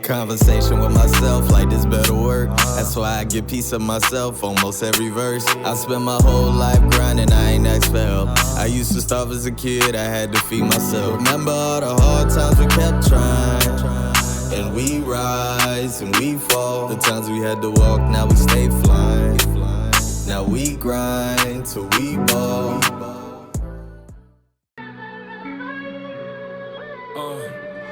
Conversation with myself like this better work. That's why I get peace of myself almost every verse. I spent my whole life grinding, I ain't asked for help. I used to starve as a kid, I had to feed myself. Remember all the hard times we kept trying. And we rise and we fall. The times we had to walk, now we stay flying. Now we grind till we ball.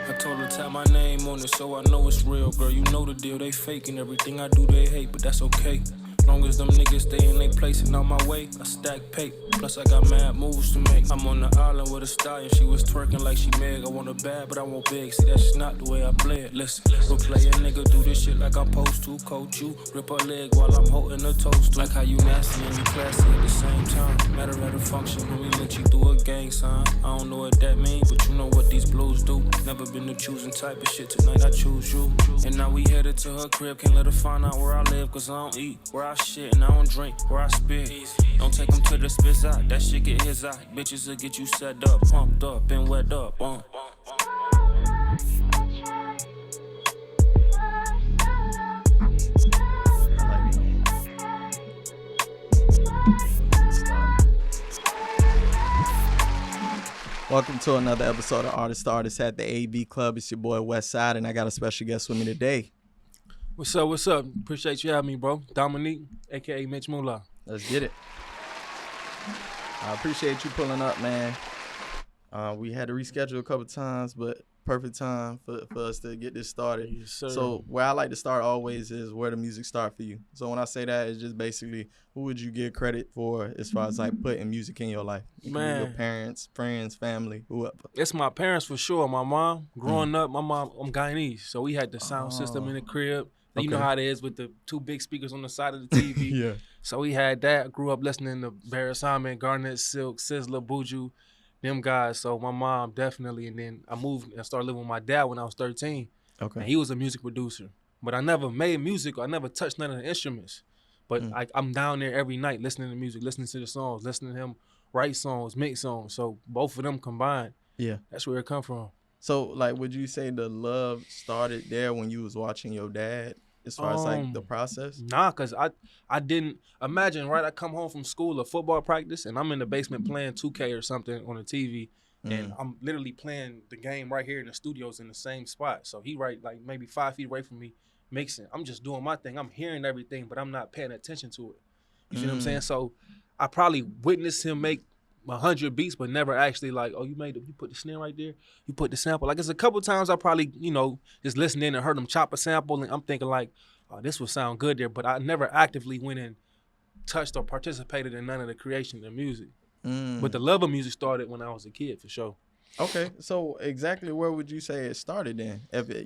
I told her to tap my name on it so I know it's real. Girl, you know the deal, they faking everything I do, they hate, but that's okay. Long as them niggas stay in they place and on my way, I stack pay. Plus I got mad moves to make. I'm on the island with a stallion, she was twerking like she Meg. I want her bad, but I want big. See, that's just not the way I play it. Listen, go play a nigga, do this shit like I'm supposed to. Coach you, rip her leg while I'm holding her toast. Like how you nasty and you classy at the same time. Matter at a function when we let you through a gang sign. I don't know what that means, but you know what these blues do. Never been the choosing type of shit. Tonight I choose you. And now we headed to her crib. Can't let her find out where I live, cause I don't eat. Where I shit and I don't drink, where I spit. Don't take him to the spit out, that shit get his eye. Bitches will get you set up, pumped up, and wet up. Welcome to another episode of Artist to Artist at the AB Club. It's your boy Westside, and I got a special guest with me today. What's up, what's up? Appreciate you having me, bro. Dominique, a.k.a. Mitchmula. Let's get it. I appreciate you pulling up, man. We had to reschedule a couple times, but perfect time for us to get this started. Yes, sir. So where I like to start always is where the music start for you. So when I say that, it's just basically who would you give credit for as far as like putting music in your life? Man. Your parents, friends, family, whoever. It's my parents for sure. My mom, growing up, my mom, I'm Guyanese, so we had the sound system in the crib. You know how it is with the two big speakers on the side of the TV. Yeah. So we had that. Grew up listening to Barry Simon, Garnett Silk, Sizzler, Buju, them guys. So my mom definitely. And then I moved and started living with my dad when I was 13. Okay. And he was a music producer. But I never made music. I never touched none of the instruments. But I'm down there every night listening to music, listening to the songs, listening to him write songs, mix songs. So both of them combined. Yeah. That's where it come from. So, like, would you say the love started there when you was watching your dad as far as, like, the process? Nah, because I didn't imagine, right? I come home from school or football practice, and I'm in the basement playing 2K or something on the TV, and I'm literally playing the game right here in the studios in the same spot. So he right, like, maybe 5 feet away from me, mixing. I'm just doing my thing. I'm hearing everything, but I'm not paying attention to it. You see what I'm saying? So I probably witnessed him make 100 beats, but never actually like, oh, you put the snare right there, you put the sample. Like, it's a couple times I probably, just listened in and heard him chop a sample, and I'm thinking like, oh, this would sound good there, but I never actively went and touched or participated in none of the creation of the music. But the love of music started when I was a kid, for sure. Okay, so exactly where would you say it started then? If it,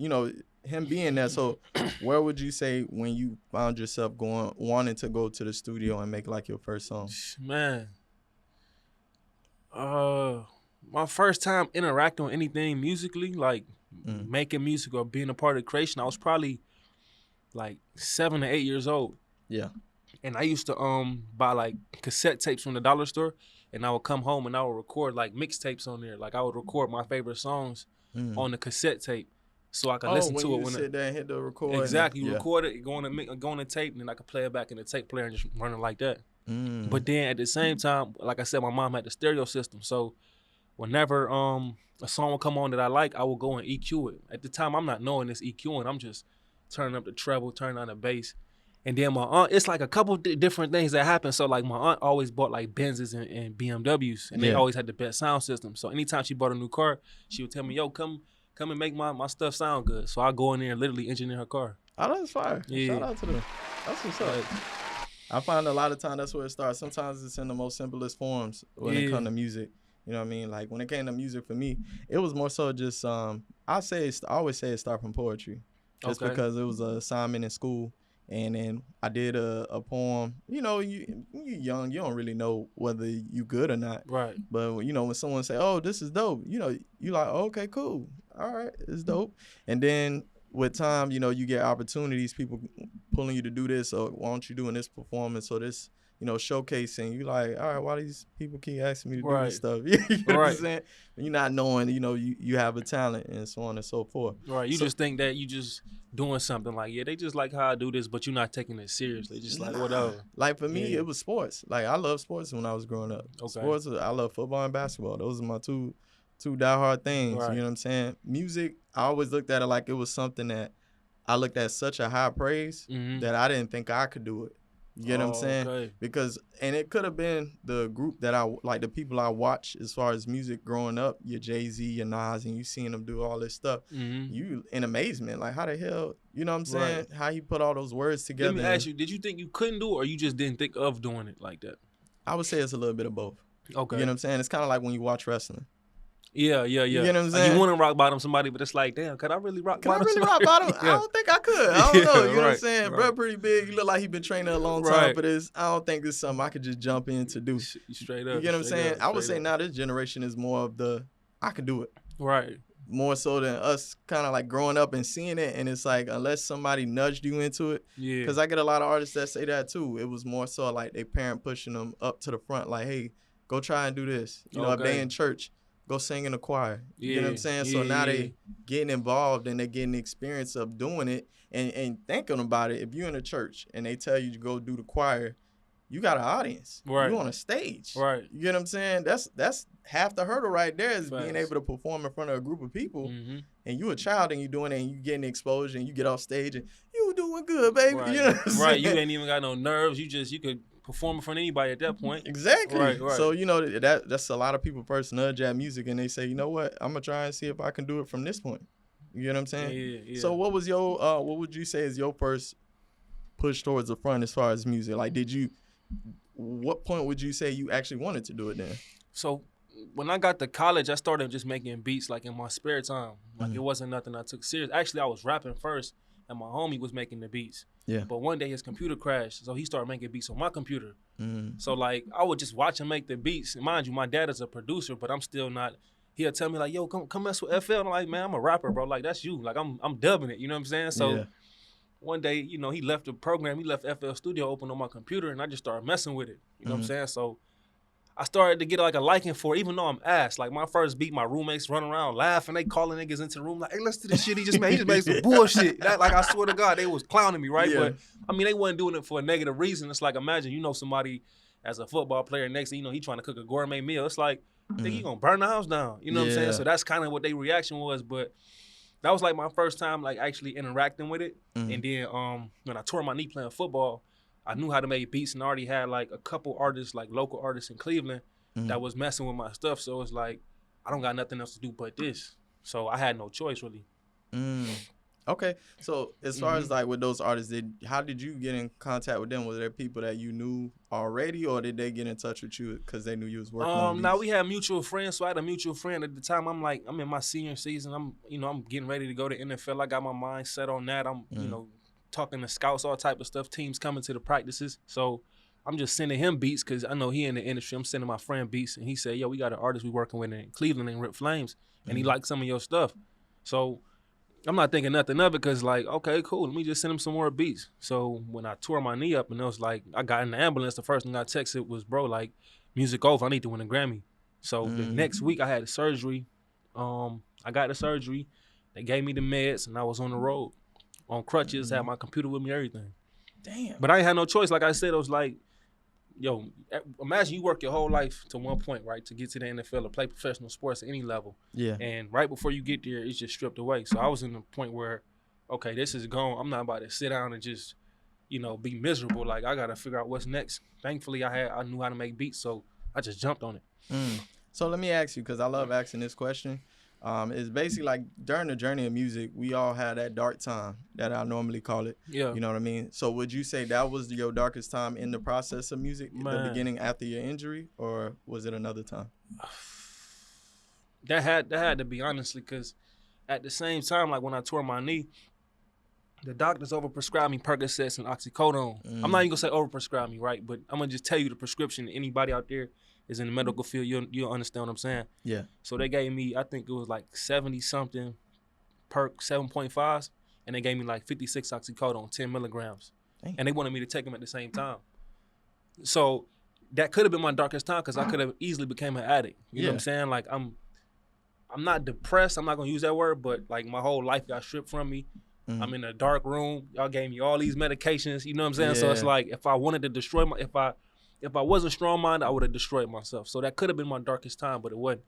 him being there, so where would you say when you found yourself wanting to go to the studio and make like your first song? Man. My first time interacting with anything musically, like making music or being a part of the creation, I was probably like 7 or 8 years old. Yeah. And I used to buy like cassette tapes from the dollar store, and I would come home and I would record like mixtapes on there. Like, I would record my favorite songs on the cassette tape, so I could listen to it when sit there and hit the record. Exactly, you record it, go on the tape, and then I could play it back in the tape player and just run it like that. But then at the same time, like I said, my mom had the stereo system. So whenever a song would come on that I like, I would go and EQ it. At the time, I'm not knowing this EQing. I'm just turning up the treble, turning on the bass. And then my aunt, it's like a couple different things that happen. So like my aunt always bought like Benzes and BMWs, and they always had the best sound system. So anytime she bought a new car, she would tell me, yo, come and make my stuff sound good. So I go in there and literally engineer her car. Oh, that's fire. Yeah. Shout out to them. That's what's up. I find a lot of time that's where it starts. Sometimes it's in the most simplest forms when it comes to music. You know what I mean? Like, when it came to music for me, it was more so just, I always say it started from poetry. Just because it was an assignment in school. And then I did a poem. You young, you don't really know whether you good or not. Right. But, when someone say, oh, this is dope, you like, oh, okay, cool. All right, it's dope. And then with time, you get opportunities, people pulling you to do this, or why don't you doing this performance or this showcasing. You like, all right, why these people keep asking me to do Right. this stuff? You know what I'm Right. saying? You're not knowing, you have a talent and so on and so forth. Right. You just think that you just doing something like, yeah, they just like how I do this, but you're not taking it seriously. Just like whatever. Like for me, Yeah. it was sports. Like I love sports when I was growing up. Okay. Sports, I love football and basketball. Those are my two diehard things. Right. You know what I'm saying? Music, I always looked at it like it was something that I looked at such a high praise that I didn't think I could do it. You get what I'm saying? Okay. Because, and it could have been the group that the people I watch as far as music growing up, your Jay-Z, your Nas, and you seeing them do all this stuff. You in amazement, like how the hell, you know what I'm saying? Right. How he put all those words together. Let me ask you, did you think you couldn't do it, or you just didn't think of doing it like that? I would say it's a little bit of both. Okay. You know what I'm saying? It's kind of like when you watch wrestling. Yeah. You know what I'm Like, saying? you want to rock bottom somebody, but it's like, damn, could I really rock bottom somebody? Bottom? I don't think I could. I don't know. You know what I'm Right, saying? right. Bro, pretty big. You look like he been training a long time Right. for this. I don't think this is something I could just jump in to do. Straight up. You get what I'm straight saying? up, I would straight say up. now this generation is more of the, I can do it. Right. More so than us kind of like growing up and seeing it. And it's like, unless somebody nudged you into it. Yeah. Because I get a lot of artists that say that too. It was more so like their parent pushing them up to the front. Like, hey, go try and do this. You know, if they Okay. in church, go sing in the choir. You know what I'm Yeah, saying? So yeah, now yeah. they getting involved and they getting the experience of doing it and thinking about it. If you're in a church and they tell you to go do the choir, you got an audience. Right. You on a stage. Right. You get what I'm saying? That's half the hurdle right there is being Facts. able to perform in front of a group of people. Mm-hmm. And you a child and you doing it and you getting exposure and you get off stage and you doing good, baby. Right. You know what I'm Right. saying? You ain't even got no nerves. You could perform in front of anybody at that point. Exactly. Right. So, that's a lot of people first nudge at music and they say, you know what, I'm going to try and see if I can do it from this point. You get what I'm saying? Yeah. So what was your, what would you say is your first push towards the front as far as music? Like, what point would you say you actually wanted to do it then? So when I got to college, I started just making beats like in my spare time. Like it wasn't nothing I took serious. Actually, I was rapping first and my homie was making the beats. Yeah. But one day his computer crashed, so he started making beats on my computer. Mm-hmm. So like I would just watch him make the beats. And mind you, my dad is a producer, but I'm still not. He'll tell me like, "Yo, come mess with FL." And I'm like, "Man, I'm a rapper, bro. Like that's you. Like I'm dubbing it. You know what I'm saying?" So one day, he left the program. He left FL Studio open on my computer, and I just started messing with it. You know what I'm saying? So I started to get like a liking for it, even though I'm ass. Like my first beat, my roommates running around laughing. They calling niggas into the room like, "Hey, listen to this shit he just made. He just made some bullshit." Like I swear to God, they was clowning me, right? Yeah. But I mean, they wasn't doing it for a negative reason. It's like imagine somebody as a football player next thing he trying to cook a gourmet meal. It's like, think you gonna burn the house down. You know what I'm saying? So that's kind of what their reaction was. But that was like my first time like actually interacting with it. And then when I tore my knee playing football, I knew how to make beats and I already had like a couple artists, like local artists in Cleveland that was messing with my stuff. So it's like, I don't got nothing else to do but this. So I had no choice really. Okay. So as far as like with those artists, how did you get in contact with them? Were there people that you knew already or did they get in touch with you because they knew you was working on Now we had mutual friends. So I had a mutual friend at the time. I'm in my senior season. I'm getting ready to go to NFL. I got my mind set on that. I'm, talking to scouts, all type of stuff, teams coming to the practices. So I'm just sending him beats because I know he in the industry. I'm sending my friend beats and he said, "Yo, we got an artist we working with in Cleveland named Rip Flames and he liked some of your stuff." So I'm not thinking nothing of it because like, okay, cool. Let me just send him some more beats. So when I tore my knee up and it was like, I got in the ambulance, the first thing I texted was, "Bro, like, music over. I need to win a Grammy." So the next week I had a surgery. I got the surgery. They gave me the meds and I was on the road. On crutches, had my computer with me, everything. Damn. But I ain't had no choice. Like I said, it was like, yo, imagine you work your whole life to one point, right, to get to the NFL or play professional sports at any level. Yeah. And right before you get there, it's just stripped away. So I was in the point where, okay, this is gone. I'm not about to sit down and just, be miserable. Like I got to figure out what's next. Thankfully, I knew how to make beats, so I just jumped on it. So let me ask you, because I love asking this question. It's basically like during the journey of music, we all had that dark time that I normally call it. Yeah. You know what I mean? So would you say that was your darkest time in the process of music, the beginning after your injury, or was it another time? That had to be, honestly, because at the same time, like when I tore my knee, the doctors overprescribed me Percocets and oxycodone. I'm not even gonna say overprescribed me, right? But I'm gonna just tell you the prescription. Anybody out there is in the medical field, you'll understand what I'm saying. Yeah. So they gave me, I think it was like 70-something perk 7.5s, and they gave me like 56 oxycodone, 10 milligrams. Dang. And they wanted me to take them at the same time. So that could have been my darkest time because I could have easily became an addict. You know what I'm saying? Like I'm not depressed. I'm not gonna use that word, but like my whole life got stripped from me. I'm in a dark room. Y'all gave me all these medications. You know what I'm saying? So it's like if I wanted to destroy if I wasn't strong-minded, I would have destroyed myself. So that could have been my darkest time, but it wasn't.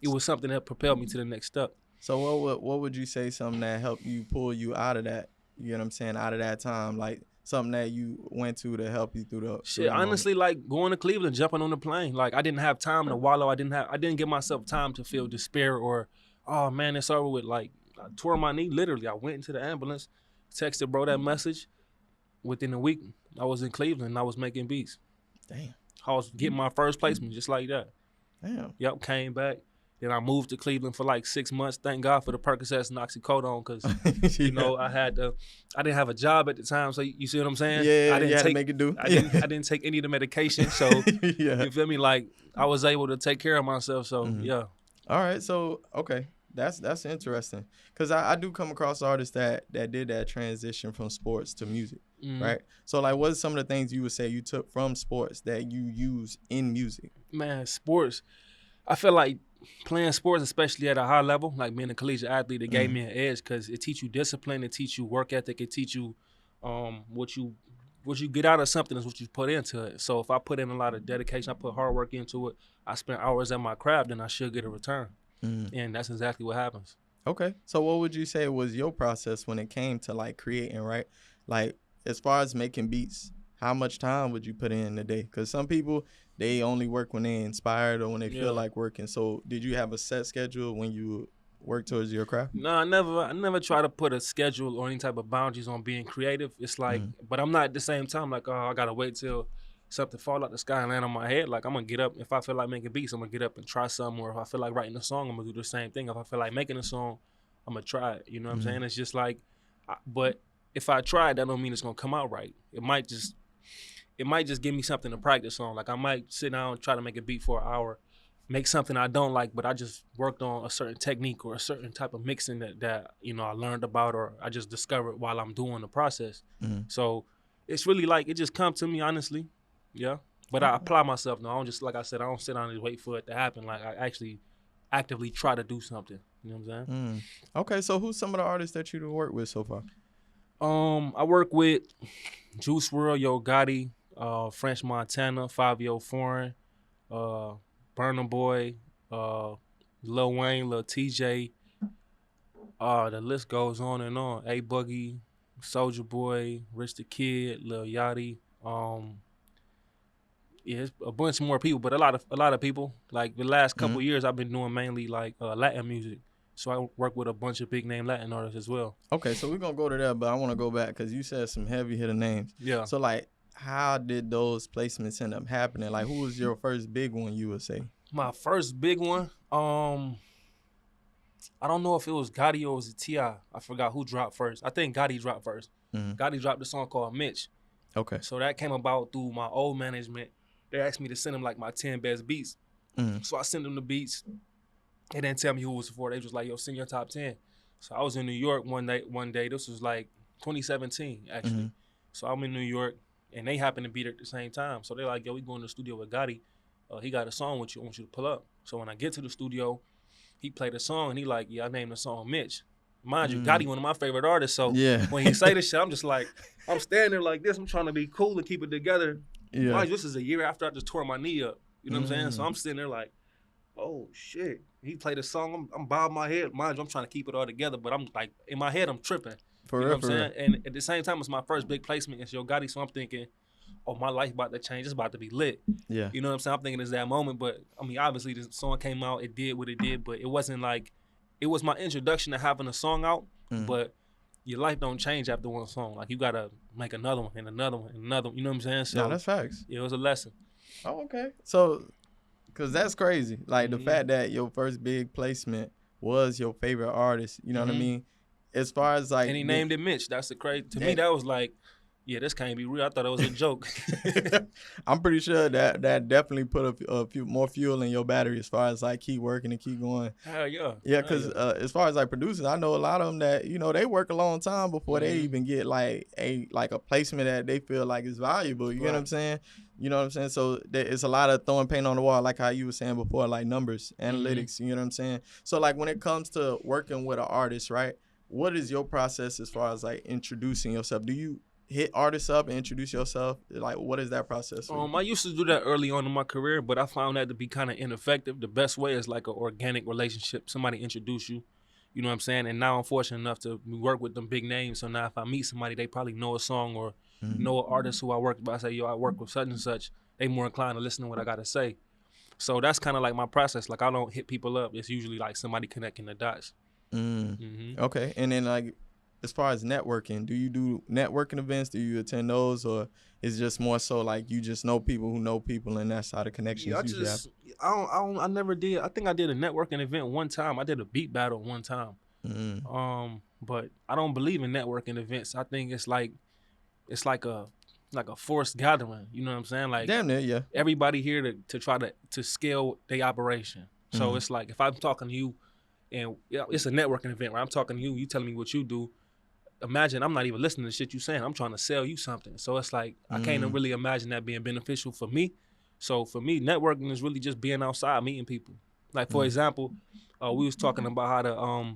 It was something that propelled me to the next step. So what would you say something that helped you pull you out of that? You know what I'm saying? Out of that time, like something that you went to help you through the shit. Honestly, like going to Cleveland, jumping on the plane. Like I didn't have time to wallow. I didn't give myself time to feel despair or, oh man, it's over with. Like I tore my knee. Literally, I went into the ambulance, texted bro that message. Within a week, I was in Cleveland and I was making beats. Damn. I was getting my first placement just like that. Damn. Yep, came back. Then I moved to Cleveland for like 6 months. Thank God for the Percocets and oxycodone because, you know, I didn't have a job at the time. So you see what I'm saying? Yeah, I didn't had to make it do. I didn't take any of the medication. So you feel me? Like I was able to take care of myself. So yeah. All right. So, okay. That's interesting because I do come across artists that did that transition from sports to music, right? So like, what's some of the things you would say you took from sports that you use in music? Man, sports. I feel like playing sports, especially at a high level, like being a collegiate athlete, it gave me an edge because it teach you discipline, it teach you work ethic, it teach you what you get out of something is what you put into it. So if I put in a lot of dedication, I put hard work into it, I spend hours at my craft, then I should get a return. And that's exactly what happens. Okay. So what would you say was your process when it came to like creating, right? Like as far as making beats, how much time would you put in a day? Because some people, they only work when they're inspired or when they feel like working. So did you have a set schedule when you work towards your craft? No, I never try to put a schedule or any type of boundaries on being creative. It's like, but I'm not at the same time like, oh, I got to wait till something fall out the sky and land on my head. Like I'm gonna get up. If I feel like making beats, I'm gonna get up and try something. Or if I feel like writing a song, I'm gonna do the same thing. If I feel like making a song, I'm gonna try it. You know what I'm saying? It's just like, but if I try it, that don't mean it's gonna come out right. It might just give me something to practice on. Like I might sit down and try to make a beat for an hour, make something I don't like, but I just worked on a certain technique or a certain type of mixing that you know I learned about or I just discovered while I'm doing the process. So it's really like it just come to me honestly. Yeah, but I apply myself now. I don't just, like I said, I don't sit down and wait for it to happen. Like I actually actively try to do something. You know what I'm saying? Okay, so who's some of the artists that you've worked with so far? I work with Juice WRLD, Yo Gotti, French Montana, Fabio Foreign, Burna Boy, Lil Wayne, Lil TJ. The list goes on and on. A Boogie, Soulja Boy, Rich the Kid, Lil Yachty. Yeah, it's a bunch more people, but a lot of people. Like the last couple of years, I've been doing mainly like Latin music. So I work with a bunch of big name Latin artists as well. Okay, so we're gonna go to that, but I want to go back because you said some heavy hitter names. Yeah. So like, how did those placements end up happening? Like, who was your first big one? You would say. My first big one. I don't know if it was Gotti or was it T.I. I forgot who dropped first. I think Gotti dropped first. Gotti dropped a song called Mitch. Okay. So that came about through my old management. They asked me to send them like my 10 best beats. So I sent them the beats. They didn't tell me who it was for. They was like, yo, send your top 10. So I was in New York one day. This was like 2017, actually. So I'm in New York, and they happened to be there at the same time. So they're like, yo, we going to the studio with Gotti. He got a song with you. I want you to pull up. So when I get to the studio, he played a song, and he like, yeah, I named the song Mitch. Mind you, Gotti, one of my favorite artists. So when he say this shit, I'm just like, I'm standing there like this. I'm trying to be cool and keep it together. Yeah. Mind you, this is a year after I just tore my knee up. You know what I'm saying? So I'm sitting there like, oh, shit. He played a song. I'm bowing my head. Mind you, I'm trying to keep it all together, but I'm like, in my head, I'm tripping. You know what I'm saying? And at the same time, it's my first big placement. It's Yo Gotti, so I'm thinking, oh, my life about to change. It's about to be lit. Yeah. You know what I'm saying? I'm thinking it's that moment, but, I mean, obviously, the song came out. It did what it did, but it wasn't like, it was my introduction to having a song out, but your life don't change after one song. Like, you got to make another one and another one and another one. You know what I'm saying? So, no, that's facts. It was a lesson. Oh, okay. So, because that's crazy. Like, the fact that your first big placement was your favorite artist, you know what I mean? As far as, like... And he named it Mitch. That's the crazy... To me, that was like, yeah, this can't be real. I thought it was a joke. I'm pretty sure that definitely put a few more fuel in your battery as far as, like, keep working and keep going. Hell yeah. Yeah, because as far as, like, producers, I know a lot of them that, you know, they work a long time before they even get, like a placement that they feel like is valuable. You get what I'm saying? You know what I'm saying? So it's a lot of throwing paint on the wall, like how you were saying before, like numbers, analytics, you know what I'm saying? So like when it comes to working with an artist, right, what is your process as far as like introducing yourself? Do you hit artists up and introduce yourself? Like, what is that process for you? I used to do that early on in my career, but I found that to be kind of ineffective. The best way is like an organic relationship. Somebody introduce you, you know what I'm saying? And now I'm fortunate enough to work with them big names. So now if I meet somebody, they probably know a song or know an artist who I work with. I say, yo, I work with such and such. They more inclined to listen to what I got to say. So that's kind of like my process. Like I don't hit people up. It's usually like somebody connecting the dots. Okay. And then like, as far as networking, do you do networking events? Do you attend those, or is it just more so like you just know people who know people, and that's how the connections usually happen? I never did. I think I did a networking event one time. I did a beat battle one time. But I don't believe in networking events. I think it's like a forced gathering. You know what I'm saying? Like damn near, yeah. Everybody here to try to scale their operation. So it's like if I'm talking to you, and it's a networking event where I'm talking to you, you telling me what you do. Imagine I'm not even listening to shit you saying. I'm trying to sell you something. So it's like I can't really imagine that being beneficial for me. So for me, networking is really just being outside, meeting people. Like for example, we was talking about how to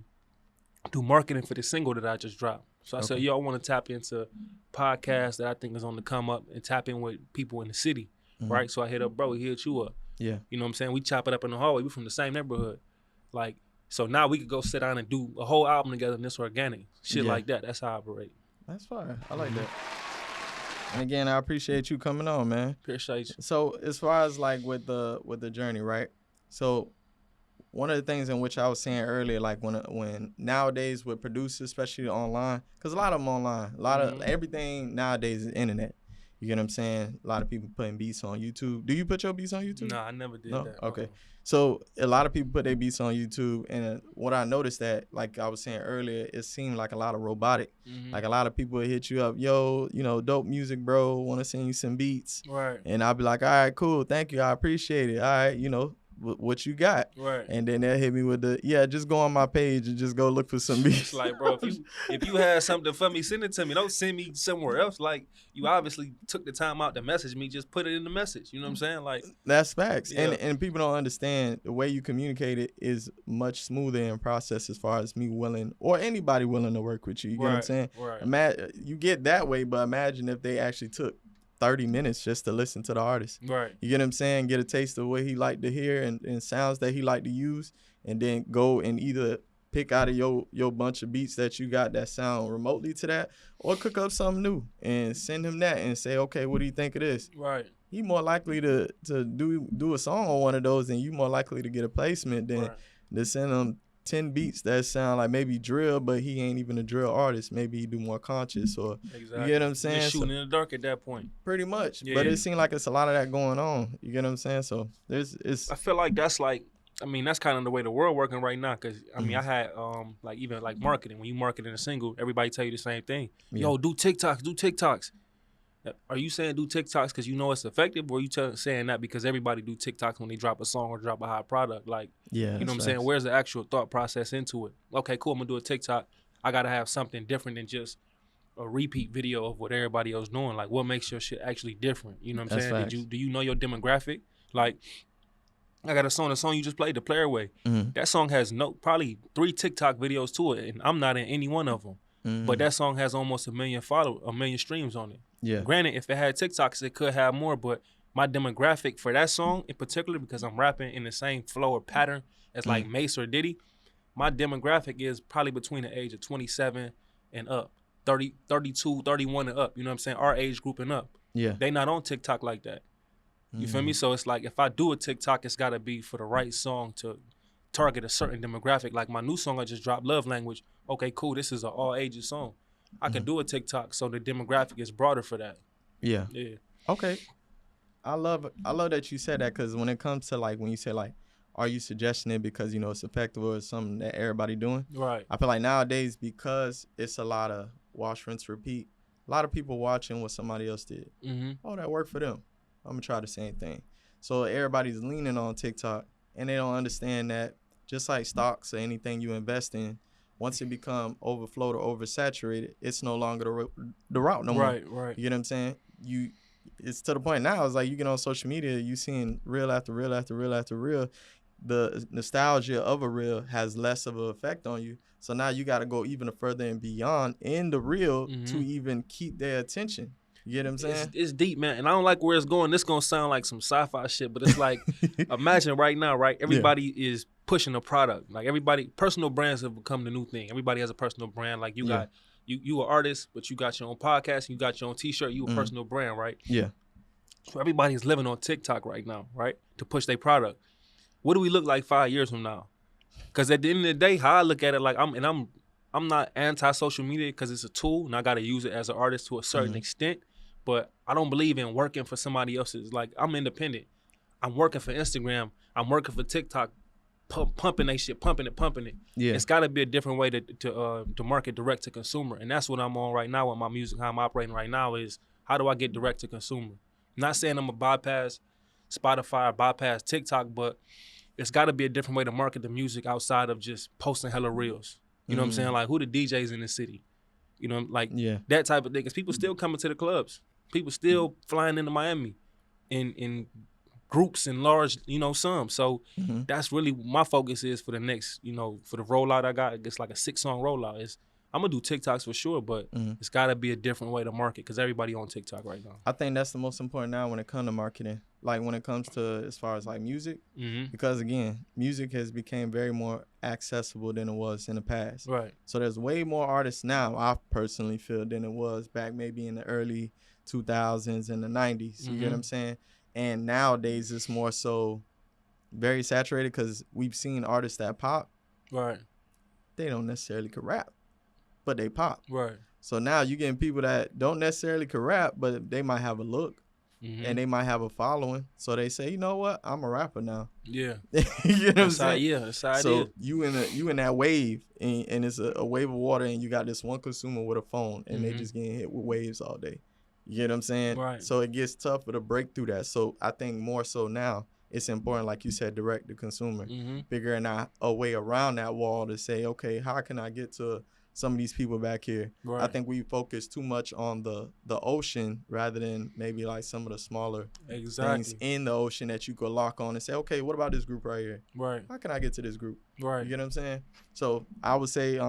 do marketing for the single that I just dropped. So I said, yo, I want to tap into podcasts that I think is on the come up and tap in with people in the city, right? So I hit up bro, he hit you up. Yeah. You know what I'm saying? We chop it up in the hallway. We from the same neighborhood. Like, so now we could go sit down and do a whole album together and it's organic. Shit like that. That's how I operate. That's fine. I like that. And again, I appreciate you coming on, man. Appreciate you. So as far as like with the journey, right? So one of the things in which I was saying earlier, like when nowadays with producers, especially online, because a lot of them online, a lot of everything nowadays is internet. You get what I'm saying? A lot of people putting beats on YouTube. Do you put your beats on YouTube? No, I never did that. Okay. So a lot of people put their beats on YouTube, and what I noticed that, like I was saying earlier, it seemed like a lot of robotic. Like a lot of people would hit you up, yo, dope music, bro, want to send you some beats. Right. And I'll be like, all right, cool, thank you, I appreciate it. All right, what you got? Right. And then they'll hit me with just go on my page and just go look for some beats. It's like, bro, if you had something for me, send it to me. Don't send me somewhere else. Like, you obviously took the time out to message me. Just put it in the message. You know what I'm saying? Like, that's facts. Yeah. And people don't understand the way you communicate it is much smoother in process as far as me willing or anybody willing to work with you. You get what I'm saying? Right. You get that way, but imagine if they actually took 30 minutes just to listen to the artist. Right. You get what I'm saying? Get a taste of what he liked to hear and sounds that he liked to use, and then go and either pick out of your bunch of beats that you got that sound remotely to that, or cook up something new and send him that and say, okay, what do you think of this? Right. He more likely to do a song on one of those, and you more likely to get a placement than to send him 10 beats that sound like maybe drill, but he ain't even a drill artist. Maybe he do more conscious, or exactly. You get what I'm saying? Just shooting in the dark at that point. Pretty much. Yeah. But it seems like it's a lot of that going on. You get what I'm saying? So it's I feel like that's kind of the way the world working right now. Cause I mean, I had even marketing. When you market in a single, everybody tell you the same thing. Yo, do TikToks. Are you saying do TikToks because you know it's effective, or are you saying that because everybody do TikToks when they drop a song or drop a hot product? Like, you know what I'm saying? Where's the actual thought process into it? Okay, cool, I'm going to do a TikTok. I got to have something different than just a repeat video of what everybody else doing. Like, what makes your shit actually different? You know what I'm saying? Do you know your demographic? Like, I got the song you just played, The Player Way. That song has probably 3 TikTok videos to it, and I'm not in any one of them. But that song has almost 1 million streams on it. Yeah. Granted, if it had TikToks, it could have more, but my demographic for that song in particular, because I'm rapping in the same flow or pattern as like Mace or Diddy, my demographic is probably between the age of 27 and up, 30, 32, 31 and up. You know what I'm saying? Our age group and up. Yeah. They not on TikTok like that. You feel me? So it's like if I do a TikTok, it's got to be for the right song to target a certain demographic. Like my new song I just dropped, Love Language. Okay, cool. This is an all ages song. I can do a TikTok, so the demographic is broader for that. Yeah. Yeah. Okay. I love that you said that, because when it comes to like when you say like, are you suggesting it because it's effective or it's something that everybody doing? Right. I feel like nowadays, because it's a lot of wash, rinse, repeat, a lot of people watching what somebody else did. Oh, that worked for them. I'm gonna try the same thing. So everybody's leaning on TikTok, and they don't understand that just like stocks or anything you invest in, once it become overflowed or oversaturated, it's no longer the route no more. Right. You know what I'm saying? it's to the point now. It's like you get on social media, you seeing reel after reel after reel after reel. The nostalgia of a reel has less of an effect on you. So now you got to go even further and beyond in the reel to even keep their attention. You get what I'm saying? It's deep, man. And I don't like where it's going. This going to sound like some sci-fi shit, but it's like, imagine right now, right? Everybody is pushing a product. Like personal brands have become the new thing. Everybody has a personal brand. Like you got, you an artist, but you got your own podcast, you got your own t-shirt, you a personal brand, right? Yeah. So everybody's living on TikTok right now, right? To push their product. What do we look like 5 years from now? Because at the end of the day, how I look at it, like I'm not anti-social media because it's a tool and I got to use it as an artist to a certain extent. But I don't believe in working for somebody else's. Like, I'm independent. I'm working for Instagram. I'm working for TikTok, pumping that shit, pumping it. Yeah. It's got to be a different way to market direct to consumer. And that's what I'm on right now with my music. How I'm operating right now is how do I get direct to consumer? I'm not saying I'm going to bypass Spotify or bypass TikTok, but it's got to be a different way to market the music outside of just posting hella reels. You know what I'm saying? Like, who the DJs in the city? You know, like that type of thing. Because people still coming to the clubs. People still flying into Miami in groups and large, sums. So that's really my focus is for the next, for the rollout I got. It's like a 6-song rollout. I'm going to do TikToks for sure, but it's got to be a different way to market because everybody on TikTok right now. I think that's the most important now when it comes to marketing. Like when it comes to as far as like music, because again, music has become very more accessible than it was in the past. Right. So there's way more artists now, I personally feel, than it was back maybe in the early 2000s and the 90s. You get what I'm saying? And nowadays it's more so very saturated because we've seen artists that pop. Right. They don't necessarily could rap, but they pop. Right. So now you're getting people that don't necessarily could rap, but they might have a look. And they might have a following, so they say, you know what, I'm a rapper now. Yeah, you know what I'm saying? That's how so it is. you in that wave, and it's a wave of water, and you got this one consumer with a phone, and they just getting hit with waves all day. You get what I'm saying? Right. So it gets tougher to break through that. So I think more so now, it's important, like you said, direct to consumer, figuring out a way around that wall to say, okay, how can I get to some of these people back here? Right. I think we focus too much on the ocean rather than maybe like some of the smaller things in the ocean that you could lock on and say, okay, what about this group right here? Right. How can I get to this group? Right. You get what I'm saying? So I would say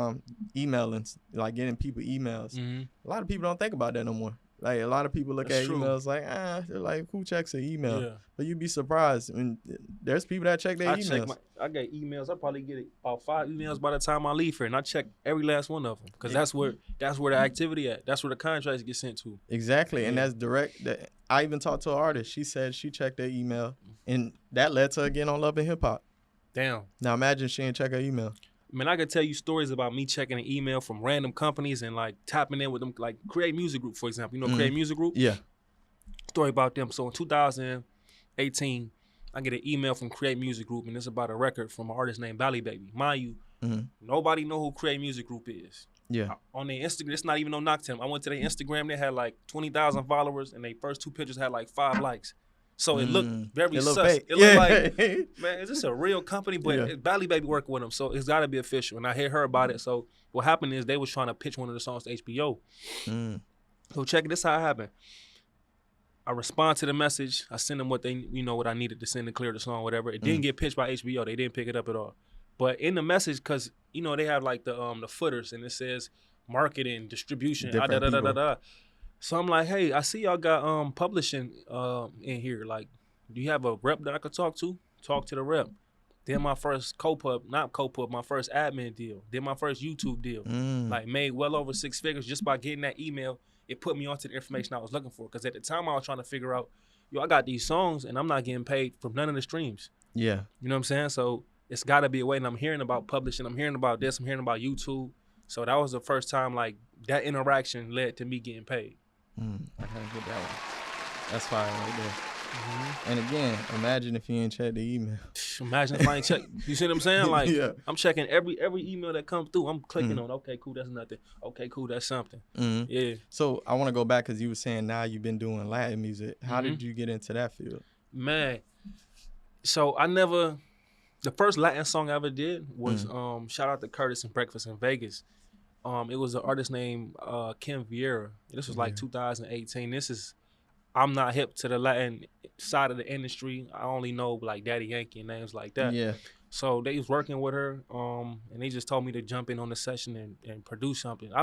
emailing, like getting people emails. A lot of people don't think about that no more. Like a lot of people look at emails like, they're like, who checks an email? Yeah. But you'd be surprised. I mean, there's people that check their emails. I get emails. I probably get about 5 emails by the time I leave here, and I check every last one of them because that's where the activity at. That's where the contracts get sent to. Exactly, and that's direct. I even talked to an artist. She said she checked their email, and that led to her getting on Love and Hip Hop. Damn. Now imagine she didn't check her email. Man, I could tell you stories about me checking an email from random companies and like tapping in with them, like Create Music Group, for example. You know Create Music Group? Yeah. Story about them. So in 2018, I get an email from Create Music Group, and it's about a record from an artist named Bally Baby. Mind you, nobody know who Create Music Group is. Yeah. On their Instagram, it's not even no knock to them. I went to their Instagram, they had like 20,000 followers, and their first 2 pictures had like 5 likes. So it looked very sus. It looked like, man, is this a real company? But Bally Baby working with them, so it's got to be official. And I heard about it. So what happened is they was trying to pitch one of the songs to HBO. So check this how it happened. I respond to the message. I send them what what I needed to send to clear the song, whatever. It didn't get pitched by HBO. They didn't pick it up at all. But in the message, because they have like the footers, and it says marketing, distribution, So I'm like, hey, I see y'all got publishing in here. Like, do you have a rep that I could talk to? Talk to the rep. Then my first my first admin deal. Then my first YouTube deal. Like, made well over 6 figures just by getting that email. It put me onto the information I was looking for. Because at the time I was trying to figure out, I got these songs and I'm not getting paid from none of the streams. Yeah. You know what I'm saying? So it's got to be a way. And I'm hearing about publishing. I'm hearing about this. I'm hearing about YouTube. So that was the first time, like, that interaction led to me getting paid. I gotta get that one. That's fire right there. And again, imagine if you ain't checked the email. Imagine if I ain't check. You see what I'm saying? Like, I'm checking every email that comes through. I'm clicking on, okay, cool, that's nothing. Okay, cool, that's something. Yeah. So I want to go back because you were saying now you've been doing Latin music. How did you get into that field? Man, so the first Latin song I ever did was shout out to Curtis and Breakfast in Vegas. It was an artist named Kim Vieira. This was like 2018. I'm not hip to the Latin side of the industry. I only know like Daddy Yankee and names like that. Yeah. So they was working with her, and they just told me to jump in on the session and produce something. I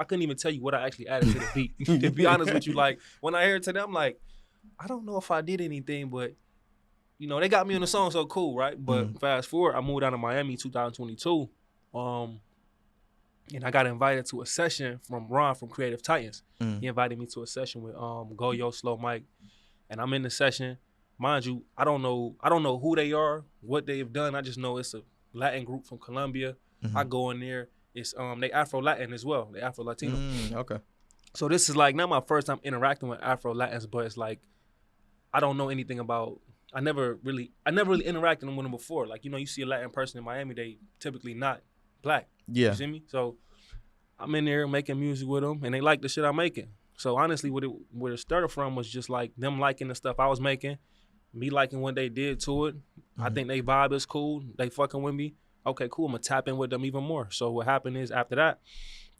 couldn't even tell you what I actually added to the beat. To be honest with you, like when I hear it today, I'm like, I don't know if I did anything, but you know, they got me on the song, so cool, right? But fast forward, I moved down to Miami 2022, and I got invited to a session from Ron from Creative Titans. He invited me to a session with Goyo, Slow Mike, and I'm in the session. Mind you, I don't know who they are, what they've done. I just know it's a Latin group from Colombia. I go in there. It's they Afro Latin as well. They Afro Latino. Okay. So this is like not my first time interacting with Afro Latins, but it's like I don't know anything about. I never really interacted with them before. Like, you know, you see a Latin person in Miami, they typically not black. Yeah. You see me? So I'm in there making music with them, and they like the shit I'm making. So honestly, where it started from was just like them liking the stuff I was making, me liking what they did to it. I think they vibe is cool. They fucking with me. Okay, cool. I'm gonna tap in with them even more. So what happened is after that,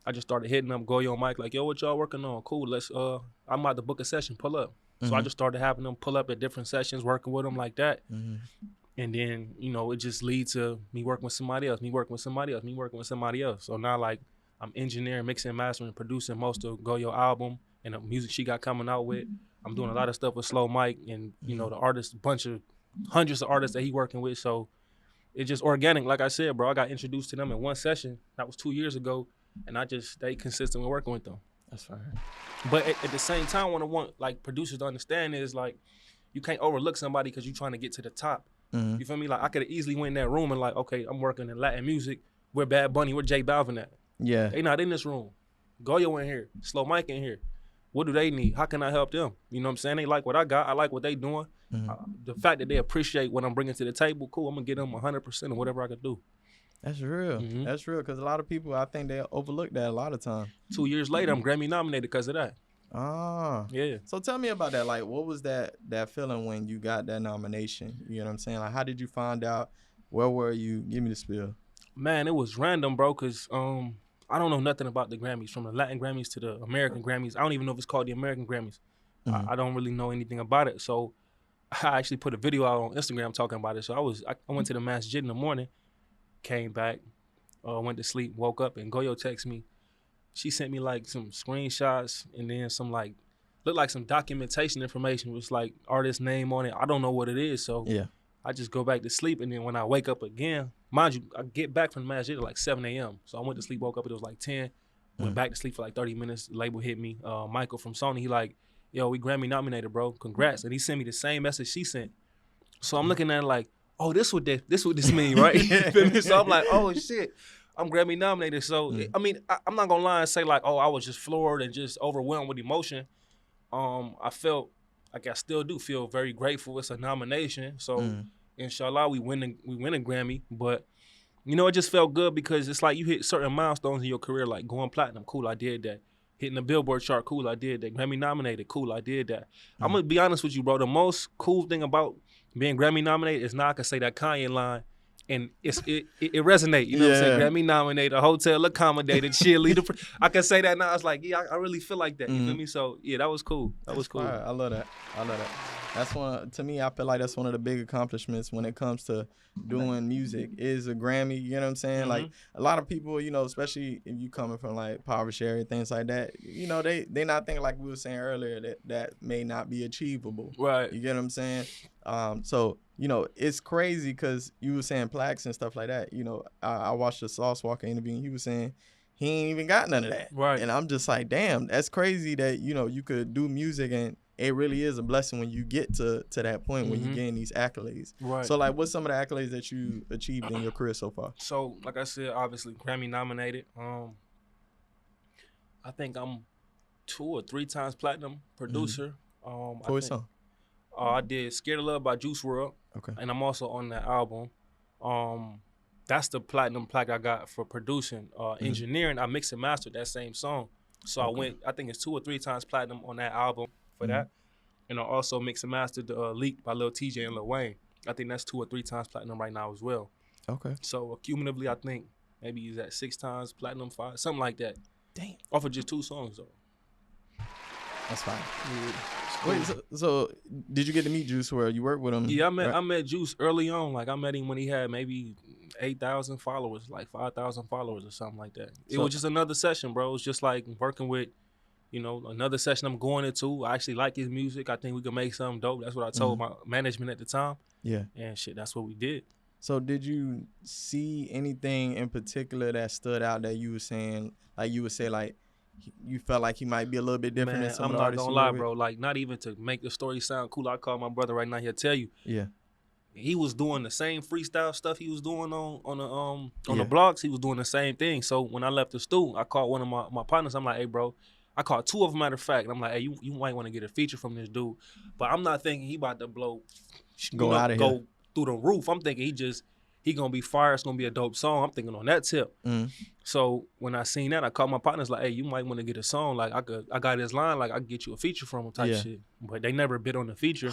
I just started hitting up Goyo and Mike like, yo, what y'all working on? Cool. Let's I'm about to book a session. Pull up. So I just started having them pull up at different sessions, working with them like that. And then, you know, it just leads to me working with somebody else, me working with somebody else, me working with somebody else. So now, like, I'm engineering, mixing, mastering, producing most of Goyo album and the music she got coming out with. I'm doing a lot of stuff with Slow Mike and, you know, the artists, hundreds of artists that he working with. So it's just organic. Like I said, bro, I got introduced to them in one session. That was 2 years ago. And I just stayed consistent with working with them. That's fine. But at the same time, what I want like producers to understand is like you can't overlook somebody because you're trying to get to the top. You feel me? Like I could have easily went in that room and like, okay, I'm working in Latin music. Where Bad Bunny, where J Balvin at? Yeah. They not in this room. Goyo in here. Slow Mike in here. What do they need? How can I help them? You know what I'm saying? They like what I got. I like what they doing. The fact that they appreciate what I'm bringing to the table, cool. I'm gonna get them 100% of whatever I could do. That's real. That's real because a lot of people, I think they overlook that a lot of times. 2 years later, I'm Grammy nominated because of that. Ah. Yeah. So tell me about that. Like, what was that feeling when you got that nomination? You know what I'm saying? Like, how did you find out? Where were you? Give me the spiel. Man, it was random, bro, because I don't know nothing about the Grammys, from the Latin Grammys to the American Grammys. I don't even know if it's called the American Grammys. I don't really know anything about it. So I actually put a video out on Instagram talking about it. So I went to the masjid in the morning, came back, went to sleep, woke up, and Goyo texted me. She sent me like some screenshots and then some like, looked like some documentation information with like artist name on it. I don't know what it is. So yeah, I just go back to sleep. And then when I wake up again, mind you, I get back from the masjid at like 7 a.m. So I went to sleep, woke up, it was like 10, went back to sleep for like 30 minutes. The label hit me. Michael from Sony, he like, yo, we Grammy nominated, bro. Congrats. And he sent me the same message she sent. So I'm looking at it like, oh, this what this mean, right? So I'm like, oh shit, I'm Grammy nominated. So I mean, I'm not gonna lie and say like, oh, I was just floored and just overwhelmed with emotion. I felt like I still do feel very grateful. It's a nomination, so inshallah we win a Grammy. But you know, it just felt good because it's like you hit certain milestones in your career, like going platinum. Cool, I did that. Hitting the Billboard chart, cool, I did that. Grammy nominated, cool, I did that. I'm gonna be honest with you, bro. The most cool thing about being Grammy nominated is now I can say that Kanye line, and it resonate. You know what I'm saying? Grammy nominated, a hotel accommodated, cheerleader. I can say that now. It's like, yeah, I really feel like that. You feel me? So yeah, that was cool. That was cool. I love that. That's to me, I feel like that's one of the big accomplishments when it comes to doing music is a Grammy. You know what I'm saying? Like a lot of people, you know, especially if you coming from like impoverished area, things like that, you know, they not thinking, like we were saying earlier, that may not be achievable. Right. You get what I'm saying? So, you know, it's crazy because you were saying plaques and stuff like that. You know, I watched the Sauce Walker interview and he was saying he ain't even got none of that. Right. And I'm just like, damn, that's crazy that, you know, you could do music and it really is a blessing when you get to that point when you gain these accolades. Right. So, like, what's some of the accolades that you achieved in your career so far? So, like I said, obviously Grammy nominated. I think I'm 2 or 3 times platinum producer. For what song? I did Scared of Love by Juice WRLD. Okay. And I'm also on that album. That's the platinum plaque I got for producing. Engineering, I mixed and mastered that same song. So I think it's 2 or 3 times platinum on that album for that. And I also mixed and mastered Leak by Lil TJ and Lil Wayne. I think that's 2 or 3 times platinum right now as well. Okay. So cumulatively, I think maybe he's at 6 times platinum, 5, something like that. Damn. Off of just 2 songs though. That's fine. Yeah. Cool. Wait, so did you get to meet Juice where you worked with him? Yeah, I met Juice early on. Like I met him when he had maybe 8,000 followers, like 5,000 followers or something like that. It was just another session, bro. It was just like working with, another session I'm going into. I actually like his music. I think we could make something dope. That's what I told my management at the time. Yeah. And shit, that's what we did. So did you see anything in particular that stood out that you were saying, like you would say, like you felt like he might be a little bit different than some of the artists? I'm not gonna lie, bro. Like not even to make the story sound cool. I call my brother right now. He'll tell you. Yeah. He was doing the same freestyle stuff he was doing on the blogs. He was doing the same thing. So when I left the stool, I called one of my partners. I'm like, hey, bro. I called two of them, matter of fact. And I'm like, hey, you might want to get a feature from this dude. But I'm not thinking he about to blow, go through the roof. I'm thinking he gonna be fire. It's gonna be a dope song. I'm thinking on that tip. So when I seen that, I called my partners like, hey, you might want to get a song. Like I got his line. Like I can get you a feature from him type shit. But they never bid on the feature.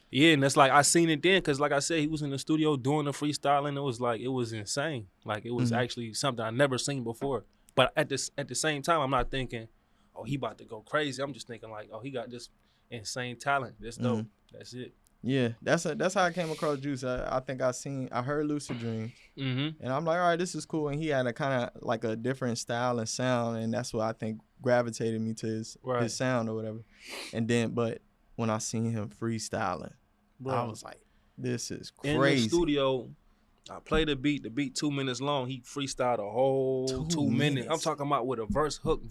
Yeah, and that's like I seen it then because like I said, he was in the studio doing the freestyling. It was insane. Like it was actually something I never seen before. But at the same time, I'm not thinking, oh, he about to go crazy. I'm just thinking like, oh, he got this insane talent. That's dope. That's it. Yeah, that's how I came across Juice. I think I heard Lucid Dreams, and I'm like, all right, this is cool. And he had a kind of like a different style and sound, and that's what I think gravitated me to his sound or whatever. And then, but when I seen him freestyling, I was like, this is crazy. In the studio, I played the beat 2 minutes long. He freestyled a whole 2 minutes. I'm talking about with a verse hook.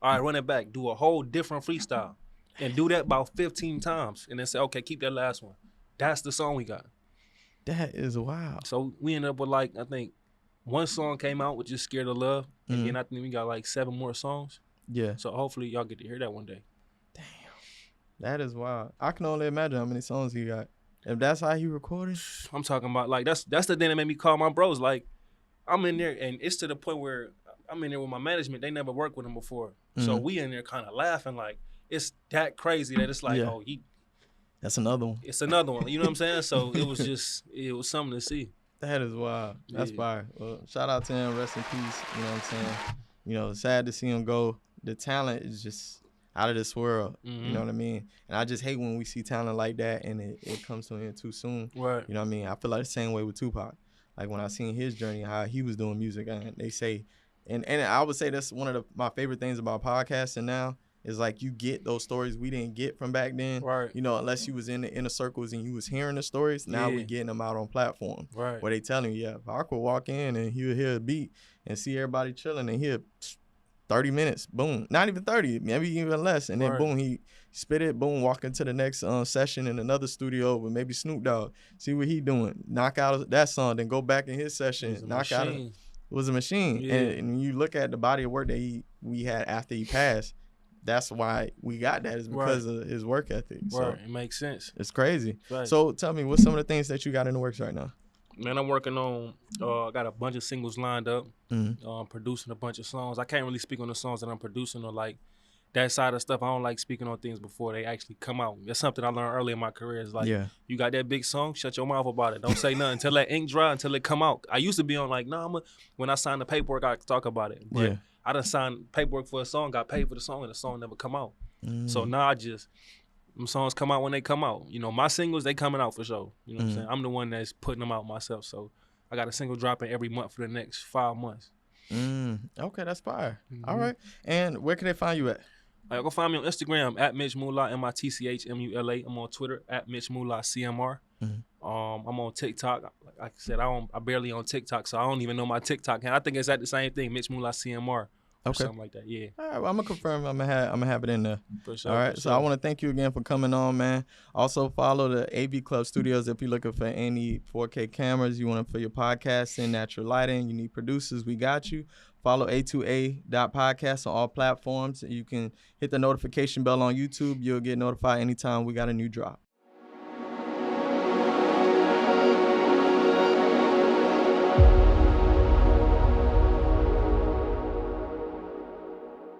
All right, run it back. Do a whole different freestyle. And do that about 15 times. And then say, okay, keep that last one. That's the song we got. That is wild. So we ended up with like, I think, one song came out, which is Scared of Love. And then I think we got like 7 more songs. Yeah. So hopefully y'all get to hear that one day. Damn. That is wild. I can only imagine how many songs he got. If that's how he recorded. I'm talking about like, that's the thing that made me call my bros. Like, I'm in there and it's to the point where I'm in there with my management. They never worked with him before. So we in there kind of laughing like, it's that crazy that it's like, that's another one. It's another one. You know what I'm saying? So it was something to see. That is wild. That's fire. Well, shout out to him. Rest in peace. You know what I'm saying? You know, sad to see him go. The talent is just out of this world. You know what I mean? And I just hate when we see talent like that and it comes to an end too soon. Right. You know what I mean? I feel like the same way with Tupac. Like when I seen his journey, how he was doing music, and they say, and I would say that's one of my favorite things about podcasting now. Is like you get those stories we didn't get from back then. Right. You know, unless you was in the inner circles and you was hearing the stories. Now we getting them out on platforms. Right. Where they telling you, Pac will walk in and he'll hear a beat and see everybody chilling and hear 30 minutes, boom. Not even 30, maybe even less. And then boom, he spit it, boom, walk into the next session in another studio with maybe Snoop Dogg. See what he doing. Knock out that song, then go back in his session. It was a machine. Yeah. And you look at the body of work that we had after he passed. That's why we got that is because of his work ethic. So it makes sense. It's crazy. Right. So tell me, what's some of the things that you got in the works right now? Man, I'm working on, I got a bunch of singles lined up, producing a bunch of songs. I can't really speak on the songs that I'm producing or like that side of stuff. I don't like speaking on things before they actually come out. That's something I learned early in my career. Is like, you got that big song, shut your mouth about it. Don't say nothing until that ink dry, until it come out. I used to be on like, when I signed the paperwork, I could talk about it. But I done signed paperwork for a song, got paid for the song, and the song never come out. So now them songs come out when they come out. You know, my singles, they coming out for sure. You know what I'm saying? I'm the one that's putting them out myself. So I got a single dropping every month for the next 5 months. Okay, that's fire. All right. And where can they find you at? Go find me on Instagram at Mitchmula, MITCHMULA. I'm on Twitter at Mitchmula CMR. I'm on TikTok. Like I said, I barely on TikTok, so I don't even know my TikTok. And I think it's at the same thing, Mitchmula CMR. Or something like that, yeah. All right, well, I'm gonna confirm. I'm gonna have it in there. For sure. All right, so I want to thank you again for coming on, man. Also follow the AV Club Studios if you're looking for any 4K cameras. You want it for your podcasting, natural lighting. You need producers. We got you. Follow A2A.podcast on all platforms. You can hit the notification bell on YouTube. You'll get notified anytime we got a new drop.